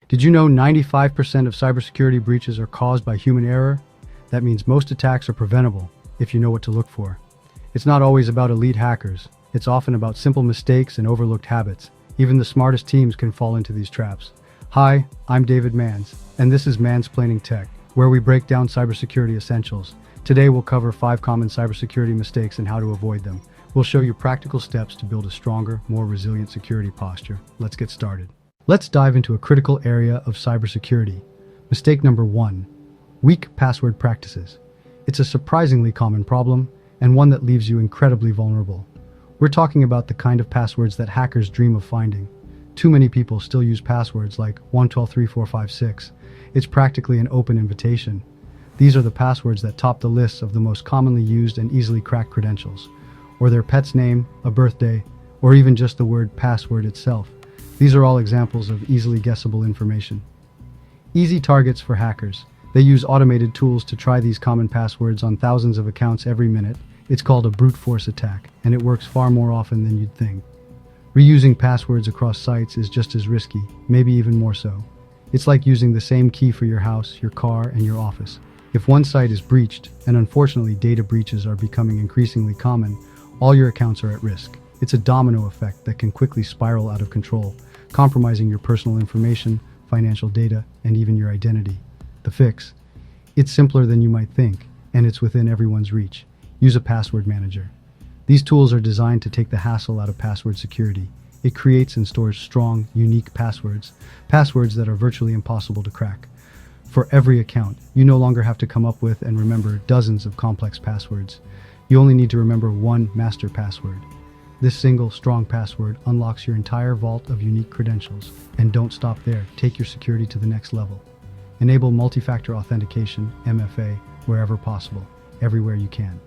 Did you know 95% of cybersecurity breaches are caused by human error? That means most attacks are preventable if you know what to look for. It's not always about elite hackers. It's often about simple mistakes and overlooked habits. Even the smartest teams can fall into these traps. Hi, I'm David Mans, and this is Mansplaining Tech, where we break down cybersecurity essentials. Today we'll cover 5 common cybersecurity mistakes and how to avoid them. We'll show you practical steps to build a stronger, more resilient security posture. Let's get started. Let's dive into a critical area of cybersecurity. Mistake number 1, weak password practices. It's a surprisingly common problem, and one that leaves you incredibly vulnerable. We're talking about the kind of passwords that hackers dream of finding. Too many people still use passwords like 123456. It's practically an open invitation. These are the passwords that top the lists of the most commonly used and easily cracked credentials, or their pet's name, a birthday, or even just the word password itself. These are all examples of easily guessable information. Easy targets for hackers. They use automated tools to try these common passwords on thousands of accounts every minute. It's called a brute force attack, and it works far more often than you'd think. Reusing passwords across sites is just as risky, maybe even more so. It's like using the same key for your house, your car, and your office. If one site is breached, and unfortunately data breaches are becoming increasingly common, all your accounts are at risk. It's a domino effect that can quickly spiral out of control, compromising your personal information, financial data, and even your identity. The fix? It's simpler than you might think, and it's within everyone's reach. Use a password manager. These tools are designed to take the hassle out of password security. It creates and stores strong, unique passwords that are virtually impossible to crack. For every account, you no longer have to come up with and remember dozens of complex passwords. You only need to remember one master password. This single, strong password unlocks your entire vault of unique credentials. And don't stop there. Take your security to the next level. Enable multi-factor authentication, MFA, wherever possible, everywhere you can.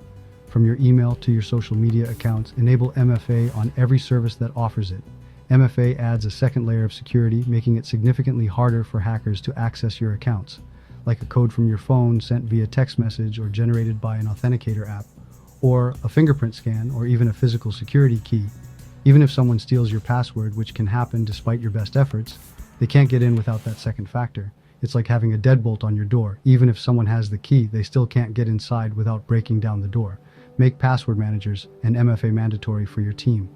From your email to your social media accounts, enable MFA on every service that offers it. MFA adds a second layer of security, making it significantly harder for hackers to access your accounts, like a code from your phone sent via text message or generated by an authenticator app, or a fingerprint scan, or even a physical security key. Even if someone steals your password, which can happen despite your best efforts, they can't get in without that second factor. It's like having a deadbolt on your door. Even if someone has the key, they still can't get inside without breaking down the door. Make password managers and MFA mandatory for your team.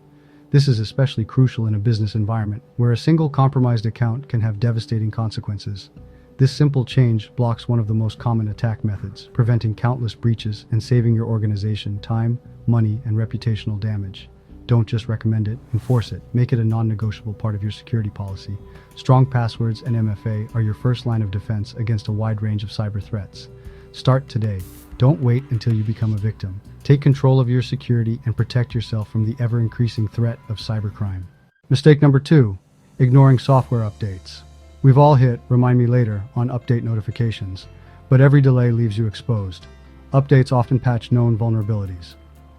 This is especially crucial in a business environment, where a single compromised account can have devastating consequences. This simple change blocks one of the most common attack methods, preventing countless breaches and saving your organization time, money, and reputational damage. Don't just recommend it, enforce it. Make it a non-negotiable part of your security policy. Strong passwords and MFA are your first line of defense against a wide range of cyber threats. Start today. Don't wait until you become a victim. Take control of your security and protect yourself from the ever-increasing threat of cybercrime. Mistake number 2, ignoring software updates. We've all hit "remind me later" on update notifications, but every delay leaves you exposed. Updates often patch known vulnerabilities.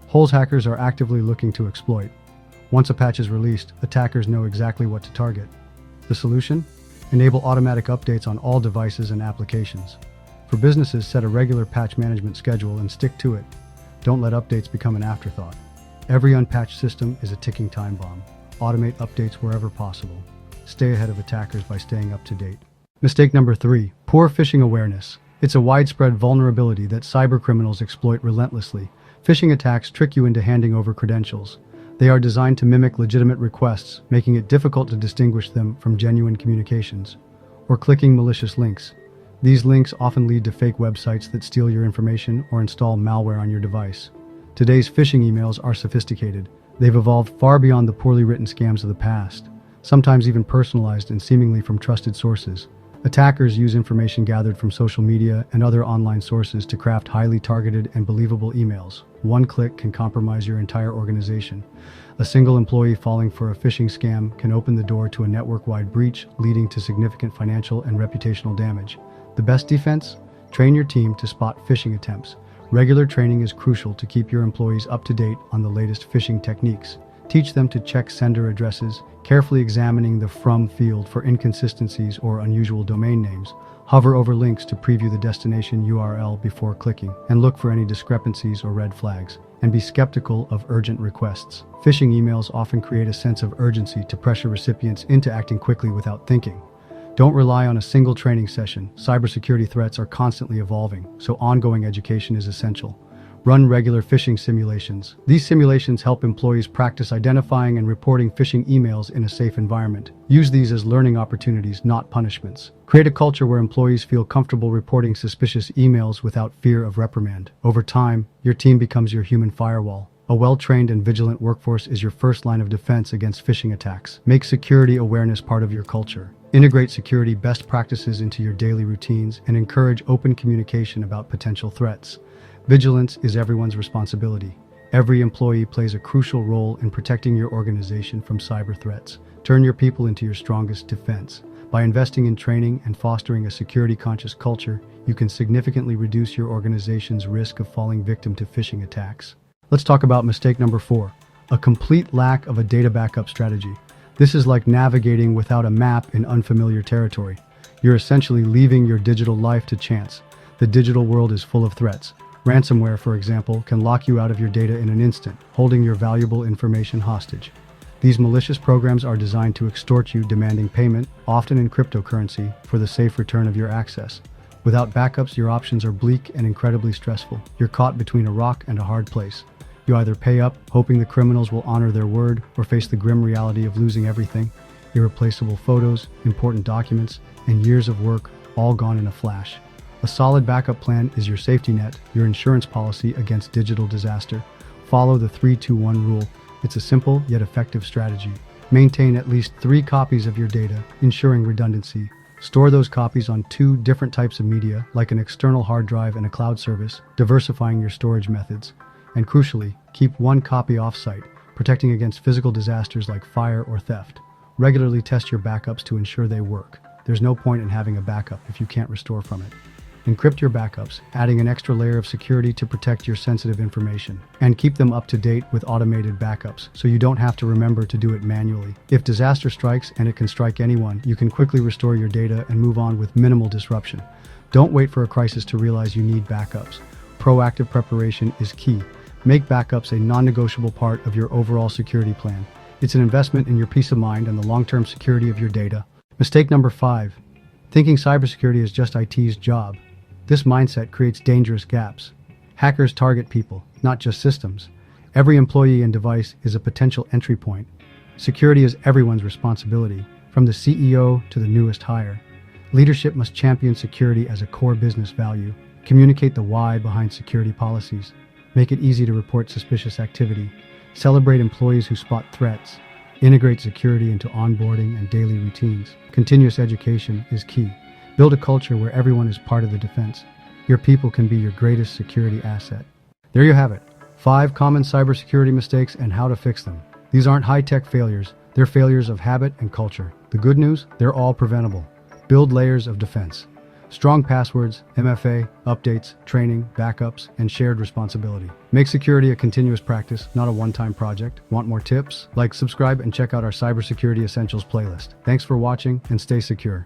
Holes hackers are actively looking to exploit. Once a patch is released, attackers know exactly what to target. The solution? Enable automatic updates on all devices and applications. For businesses, set a regular patch management schedule and stick to it. Don't let updates become an afterthought. Every unpatched system is a ticking time bomb. Automate updates wherever possible. Stay ahead of attackers by staying up to date. Mistake number 3, poor phishing awareness. It's a widespread vulnerability that cybercriminals exploit relentlessly. Phishing attacks trick you into handing over credentials. They are designed to mimic legitimate requests, making it difficult to distinguish them from genuine communications. Or clicking malicious links. These links often lead to fake websites that steal your information or install malware on your device. Today's phishing emails are sophisticated. They've evolved far beyond the poorly written scams of the past, sometimes even personalized and seemingly from trusted sources. Attackers use information gathered from social media and other online sources to craft highly targeted and believable emails. One click can compromise your entire organization. A single employee falling for a phishing scam can open the door to a network-wide breach, leading to significant financial and reputational damage. The best defense? Train your team to spot phishing attempts. Regular training is crucial to keep your employees up to date on the latest phishing techniques. Teach them to check sender addresses, carefully examining the "from" field for inconsistencies or unusual domain names. Hover over links to preview the destination URL before clicking, and look for any discrepancies or red flags. And be skeptical of urgent requests. Phishing emails often create a sense of urgency to pressure recipients into acting quickly without thinking. Don't rely on a single training session. Cybersecurity threats are constantly evolving, so ongoing education is essential. Run regular phishing simulations. These simulations help employees practice identifying and reporting phishing emails in a safe environment. Use these as learning opportunities, not punishments. Create a culture where employees feel comfortable reporting suspicious emails without fear of reprimand. Over time, your team becomes your human firewall. A well-trained and vigilant workforce is your first line of defense against phishing attacks. Make security awareness part of your culture. Integrate security best practices into your daily routines and encourage open communication about potential threats. Vigilance is everyone's responsibility. Every employee plays a crucial role in protecting your organization from cyber threats. Turn your people into your strongest defense. By investing in training and fostering a security-conscious culture, you can significantly reduce your organization's risk of falling victim to phishing attacks. Let's talk about mistake number 4, a complete lack of a data backup strategy. This is like navigating without a map in unfamiliar territory. You're essentially leaving your digital life to chance. The digital world is full of threats. Ransomware, for example, can lock you out of your data in an instant, holding your valuable information hostage. These malicious programs are designed to extort you, demanding payment, often in cryptocurrency, for the safe return of your access. Without backups, your options are bleak and incredibly stressful. You're caught between a rock and a hard place. You either pay up, hoping the criminals will honor their word, or face the grim reality of losing everything: irreplaceable photos, important documents, and years of work, all gone in a flash. A solid backup plan is your safety net, your insurance policy against digital disaster. Follow the 3-2-1 rule. It's a simple yet effective strategy. Maintain at least 3 copies of your data, ensuring redundancy. Store those copies on 2 different types of media, like an external hard drive and a cloud service, diversifying your storage methods. And crucially, keep 1 copy off-site, protecting against physical disasters like fire or theft. Regularly test your backups to ensure they work. There's no point in having a backup if you can't restore from it. Encrypt your backups, adding an extra layer of security to protect your sensitive information. And keep them up to date with automated backups, so you don't have to remember to do it manually. If disaster strikes, and it can strike anyone, you can quickly restore your data and move on with minimal disruption. Don't wait for a crisis to realize you need backups. Proactive preparation is key. Make backups a non-negotiable part of your overall security plan. It's an investment in your peace of mind and the long-term security of your data. Mistake number 5. Thinking cybersecurity is just IT's job. This mindset creates dangerous gaps. Hackers target people, not just systems. Every employee and device is a potential entry point. Security is everyone's responsibility, from the CEO to the newest hire. Leadership must champion security as a core business value. Communicate the why behind security policies. Make it easy to report suspicious activity. Celebrate employees who spot threats. Integrate security into onboarding and daily routines. Continuous education is key. Build a culture where everyone is part of the defense. Your people can be your greatest security asset. There you have it. 5 common cybersecurity mistakes and how to fix them. These aren't high-tech failures. They're failures of habit and culture. The good news? They're all preventable. Build layers of defense. Strong passwords, MFA, updates, training, backups, and shared responsibility. Make security a continuous practice, not a one-time project. Want more tips? Like, subscribe, and check out our Cybersecurity Essentials playlist. Thanks for watching, and stay secure.